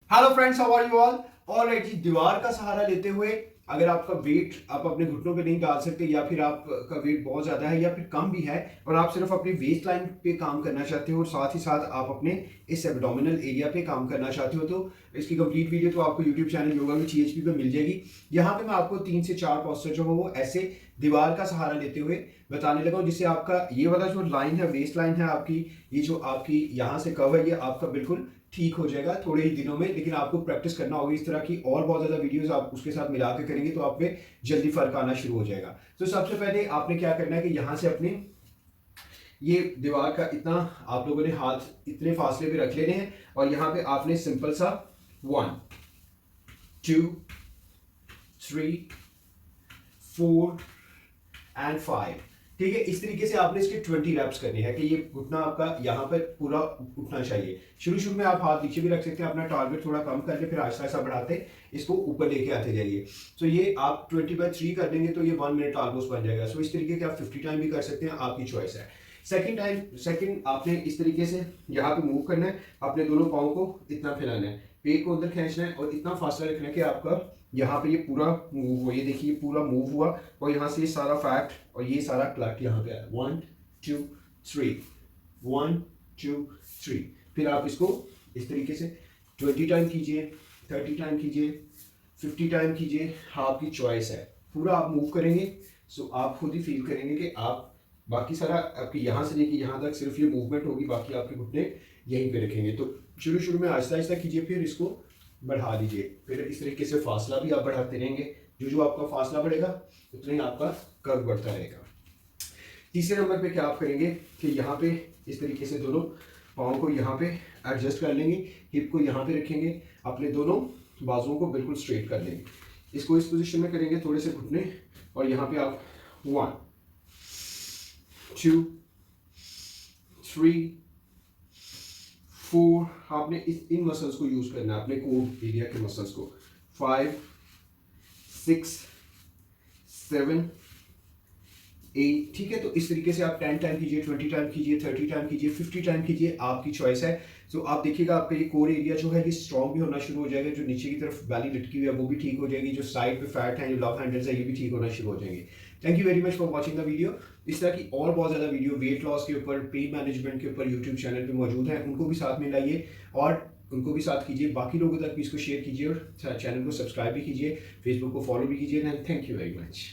Hello friends, how are you all. Alright जी, दीवार का सहारा लेते हुए अगर आपका वेट आप अपने घुटनों पे नहीं डाल सकते या फिर आपका वेट बहुत ज़्यादा है या फिर कम भी है और आप सिर्फ अपनी वेस्ट लाइन पे काम करना चाहते हो और साथ ही साथ आप अपने इस एब्डोमिनल एरिया पे काम करना चाहते हो, तो इसकी कंप्लीट वीडियो तो आपको YouTube channel yoga with THP पे मिल जाएगी। यहाँ पे मैं आपको 3 से 4 पोस्चर जो हो वो ऐसे दीवार का सहारा लेते हुए बताने लगा हूँ, जिससे आपका ये वाला जो लाइन है, वेस्ट लाइन है आपकी, ये जो आपकी यहाँ से कव है, ये आपका बिल्कुल ठीक हो जाएगा थोड़े ही दिनों में। लेकिन आपको प्रैक्टिस करना होगी इस तरह की, और बहुत ज़्यादा वीडियोस आप उसके साथ मिला के करेंगे तो आप पे जल्दी फर्क आना शुरू हो जाएगा। तो सबसे पहले आपने क्या करना है कि यहाँ से अपने ये दीवार का इतना आप लोगों ने हाथ इतने फासले पे रख लेने हैं और यहाँ पे आपने सिंपल सा 1 2 3 4 एंड 5, ठीक है। इस तरीके से आपने इसके 20 रैप्स करने हैं कि ये घुटना आपका यहाँ पर पूरा उठना चाहिए। शुरू शुरू में आप हाथ नीचे भी रख सकते हैं, अपना टारगेट थोड़ा कम करके फिर आहिस्ता आहिस्ता बढ़ाते इसको ऊपर लेके आते जाइए। तो ये आप 20/3 कर देंगे तो ये 1 मिनट ऑलमोस्ट बन जाएगा। सो इस तरीके के आप 50 टाइम भी कर सकते हैं, आपकी चॉइस है। सेकंड आपने इस तरीके से यहाँ पे मूव करना है, अपने दोनों पाँव को इतना फैलाना है, पेट को अंदर खींचना है और इतना फासला रखना है कि आपका यहाँ पे ये पूरा मूव हो। ये देखिए पूरा मूव हुआ और यहाँ से ये सारा फैट और ये सारा क्लट यहाँ पे आया। 1 2 3 1 2 3। फिर आप इसको इस तरीके से 20 टाइम कीजिए, 30 टाइम कीजिए, 50 टाइम कीजिए, आपकी चॉइस है। पूरा आप मूव करेंगे सो आप खुद ही फील करेंगे कि आप बाकी सारा आपकी यहाँ से लेके यहाँ तक सिर्फ ये मूवमेंट होगी, बाकी आपके घुटने यहीं पे रखेंगे। तो शुरू शुरू में आहिस्ता आहिस्ता कीजिए, फिर इसको बढ़ा दीजिए, फिर इस तरीके से फासला भी आप बढ़ाते रहेंगे। जो जो आपका फासला बढ़ेगा उतना ही आपका कर्व बढ़ता रहेगा। तीसरे नंबर पे क्या आप करेंगे कि यहाँ पे इस तरीके से दोनों पाँव को यहाँ पे एडजस्ट कर लेंगे, हिप को यहाँ पे रखेंगे, अपने दोनों बाजुओं को बिल्कुल स्ट्रेट कर लेंगे। इसको इस पोजीशन में करेंगे, थोड़े से घुटने, और यहाँ पे आप 1 2 3 4, आपने इन मसल्स को यूज करना है, अपने कोर एरिया के मसल्स को। 5 6 7 8, ठीक है। तो इस तरीके से आप 10 टाइम कीजिए, 20 टाइम कीजिए, 30 टाइम कीजिए, 50 टाइम कीजिए, आपकी चॉइस है। तो आप देखिएगा आपका ये कोर एरिया जो है ये स्ट्रॉन्ग भी होना शुरू हो जाएगा, जो नीचे की तरफ बैली लटकी हुई है वो भी ठीक हो जाएगी, जो साइड पे फैट है, जो लव हैंडल्स है, ये भी ठीक होना शुरू हो जाएंगे। Thank you very much for watching the video. इस तरह की और बहुत ज़्यादा वीडियो वेट लॉस के ऊपर, पेन मैनेजमेंट के ऊपर यूट्यूब चैनल पर मौजूद है, उनको भी साथ में लाइए और उनको भी साथ कीजिए, बाकी लोगों तक भी इसको शेयर कीजिए और चैनल को सब्सक्राइब भी कीजिए, फेसबुक को फॉलो भी कीजिए। Thank you very much.